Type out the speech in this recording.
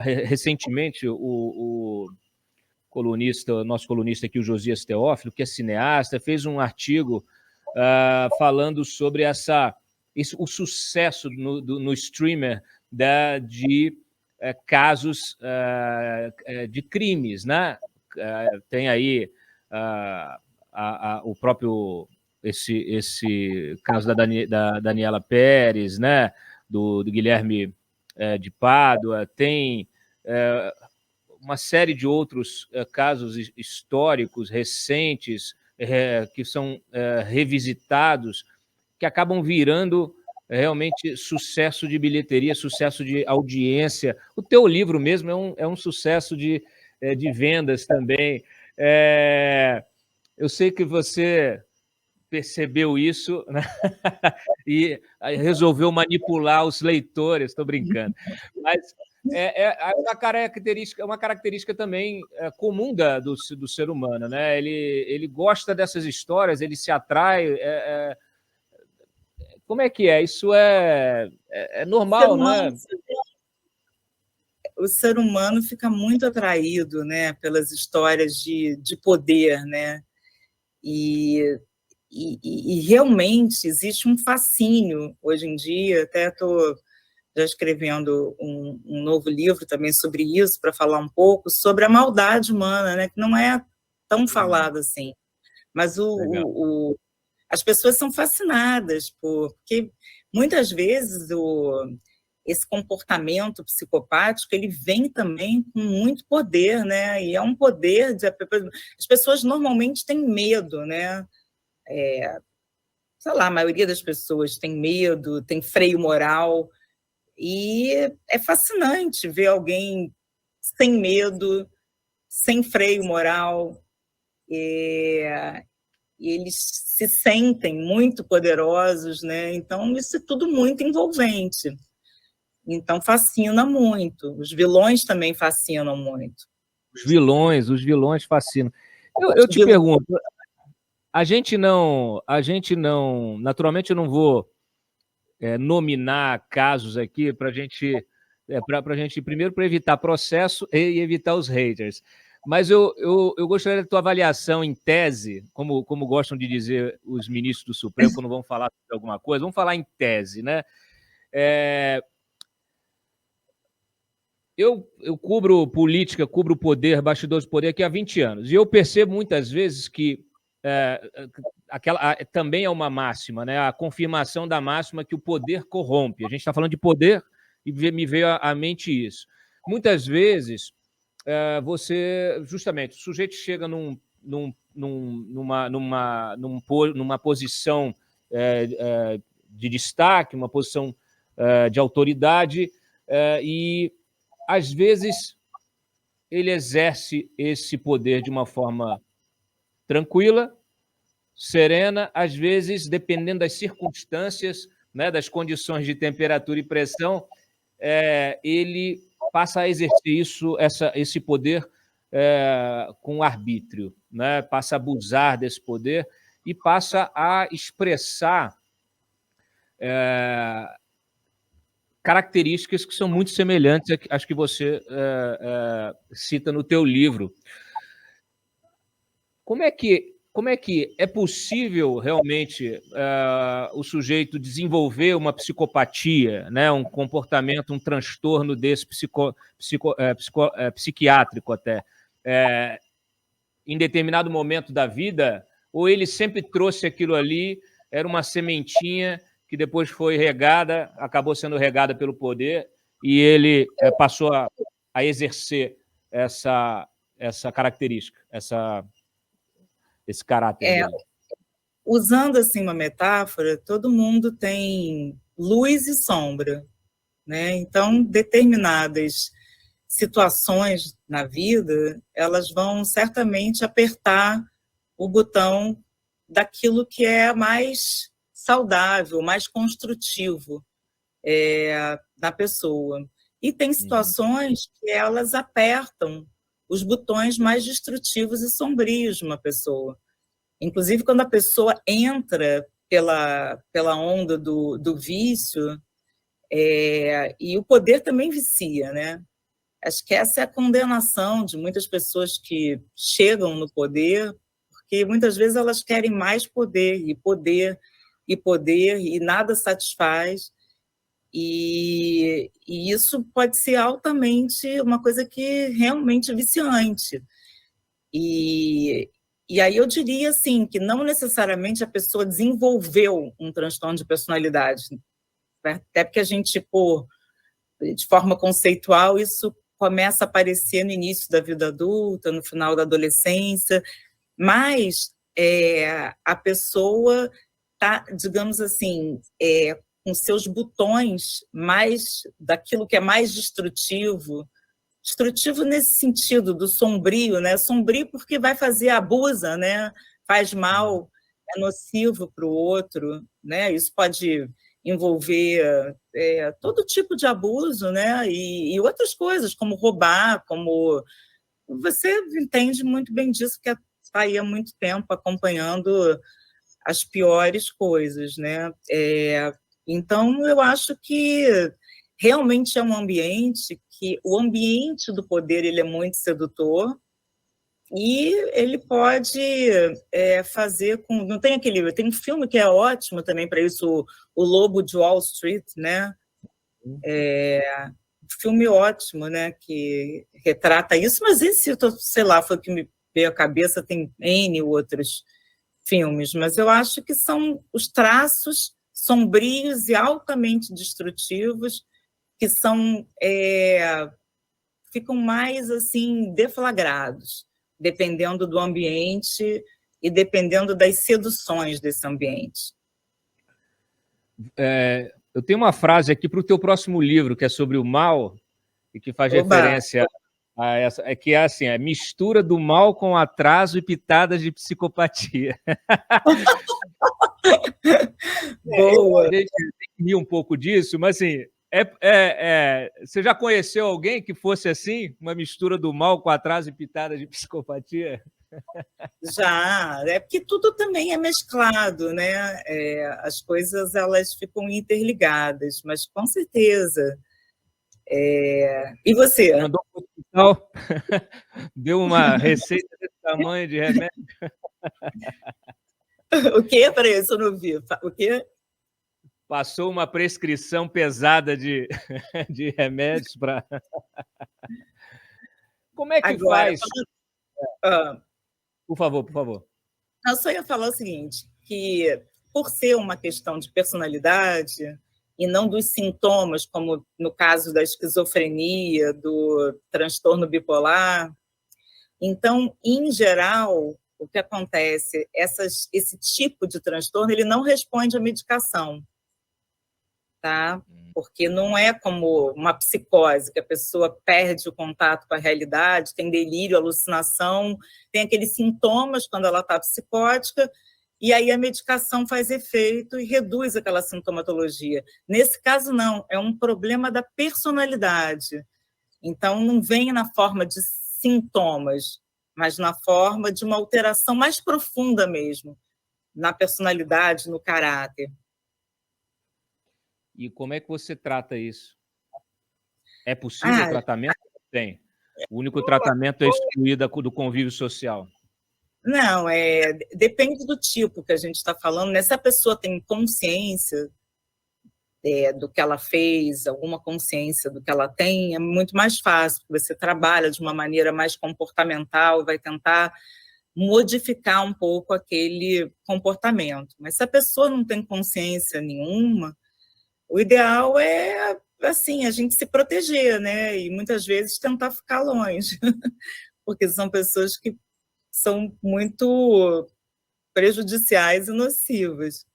recentemente, nosso colunista aqui, o Josias Teófilo, que é cineasta, fez um artigo falando sobre o sucesso no streamer de casos de crimes, né? Tem aí o próprio esse caso da Daniela Pérez, né? Do Guilherme de Pádua, tem uma série de outros casos históricos recentes que são revisitados, que acabam virando realmente sucesso de bilheteria, sucesso de audiência. O teu livro mesmo é um sucesso de vendas também. Eu sei que você percebeu isso, né? E resolveu manipular os leitores, estou brincando. Mas é uma característica também comum do ser humano, né? Ele gosta dessas histórias, ele se atrai. Como é que é? Isso é normal, né? O ser humano fica muito atraído, né, pelas histórias de poder, né? E realmente existe um fascínio hoje em dia. Até estou já escrevendo um novo livro também sobre isso, para falar um pouco sobre a maldade humana, né, que não é tão falada assim. Mas as pessoas são fascinadas porque muitas vezes esse comportamento psicopático ele vem também com muito poder, né? E é um poder as pessoas normalmente têm medo, né? Sei lá, a maioria das pessoas tem medo, tem freio moral, e é fascinante ver alguém sem medo, sem freio moral, e eles se sentem muito poderosos, né? Então, isso é tudo muito envolvente. Então, fascina muito. Os vilões também fascinam muito. Os vilões fascinam. Eu te pergunto, a gente não, naturalmente eu não vou nominar casos aqui para a gente primeiro para evitar processo e evitar os haters. Mas eu gostaria da tua avaliação em tese, como gostam de dizer os ministros do Supremo quando vão falar sobre alguma coisa, vamos falar em tese, né? Eu cubro política, cubro poder, bastidores do poder aqui há 20 anos, e eu percebo muitas vezes que também é uma máxima, né? A confirmação da máxima que o poder corrompe. A gente está falando de poder e me veio à mente isso. Muitas vezes, justamente, o sujeito chega numa posição de destaque, uma posição de autoridade, e às vezes ele exerce esse poder de uma forma tranquila, serena, às vezes, dependendo das circunstâncias, né, das condições de temperatura e pressão, ele passa a exercer esse poder com arbítrio, né? Passa a abusar desse poder e passa a expressar características que são muito semelhantes às que você cita no teu livro. Como é que é possível realmente o sujeito desenvolver uma psicopatia, né, um comportamento, um transtorno desse psiquiátrico até, em determinado momento da vida, ou ele sempre trouxe aquilo ali, era uma sementinha que depois foi regada, acabou sendo regada pelo poder, e ele passou a exercer essa característica, esse caráter dele? Usando assim uma metáfora, todo mundo tem luz e sombra, né? Então, determinadas situações na vida, elas vão certamente apertar o botão daquilo que é mais saudável, mais construtivo na pessoa. E tem situações que elas apertam os botões mais destrutivos e sombrios de uma pessoa. Inclusive, quando a pessoa entra pela onda do vício, e o poder também vicia, né? Acho que essa é a condenação de muitas pessoas que chegam no poder, porque muitas vezes elas querem mais poder, e poder, e poder, e nada satisfaz. E isso pode ser altamente uma coisa que realmente é viciante. E aí eu diria assim, que não necessariamente a pessoa desenvolveu um transtorno de personalidade, até porque a gente, de forma conceitual, isso começa a aparecer no início da vida adulta, no final da adolescência, mas a pessoa está, digamos assim, com seus botões mais daquilo que é mais destrutivo nesse sentido do sombrio, né? Sombrio porque vai fazer, abusa, né? Faz mal, é nocivo para o outro, né? Isso pode envolver todo tipo de abuso, né? E outras coisas, como roubar, como... Você entende muito bem disso, que está aí há muito tempo acompanhando as piores coisas, né? Então, eu acho que realmente é um ambiente que o ambiente do poder ele é muito sedutor e ele pode fazer com... Não tem aquele... Tem um filme que é ótimo também para isso, o Lobo de Wall Street, né? Filme ótimo, né? Que retrata isso, mas esse, sei lá, foi o que me veio à cabeça, tem N outros filmes, mas eu acho que são os traços sombrios e altamente destrutivos que ficam mais assim deflagrados, dependendo do ambiente e dependendo das seduções desse ambiente. Eu tenho uma frase aqui para o teu próximo livro, que é sobre o mal, e que faz referência a essa, que é assim, a mistura do mal com atraso e pitadas de psicopatia. Boa! A gente tem que rir um pouco disso, mas assim, você já conheceu alguém que fosse assim, uma mistura do mal com atraso e pitadas de psicopatia? Já, porque tudo também é mesclado, né? As coisas elas ficam interligadas, mas com certeza. E você? Mandou para o hospital, deu uma receita desse tamanho de remédio. O quê? Peraí, isso eu não vi. O quê? Passou uma prescrição pesada de remédios para... Como é que Agora, faz? Por favor, por favor. Eu só ia falar o seguinte, que por ser uma questão de personalidade e não dos sintomas, como no caso da esquizofrenia, do transtorno bipolar, então, em geral, o que acontece, esse tipo de transtorno, ele não responde à medicação, tá? Porque não é como uma psicose, que a pessoa perde o contato com a realidade, tem delírio, alucinação, tem aqueles sintomas quando ela está psicótica, e aí a medicação faz efeito e reduz aquela sintomatologia. Nesse caso, não, é um problema da personalidade. Então, não vem na forma de sintomas, mas na forma de uma alteração mais profunda mesmo, na personalidade, no caráter. E como é que você trata isso? É possível o tratamento? Tem. O único tratamento é excluir do convívio social. Não, depende do tipo que a gente está falando, né? Se a pessoa tem consciência do que ela fez, alguma consciência do que ela tem, é muito mais fácil, porque você trabalha de uma maneira mais comportamental, vai tentar modificar um pouco aquele comportamento. Mas se a pessoa não tem consciência nenhuma, o ideal é, assim, a gente se proteger, né? E muitas vezes tentar ficar longe, porque são pessoas que são muito prejudiciais e nocivas.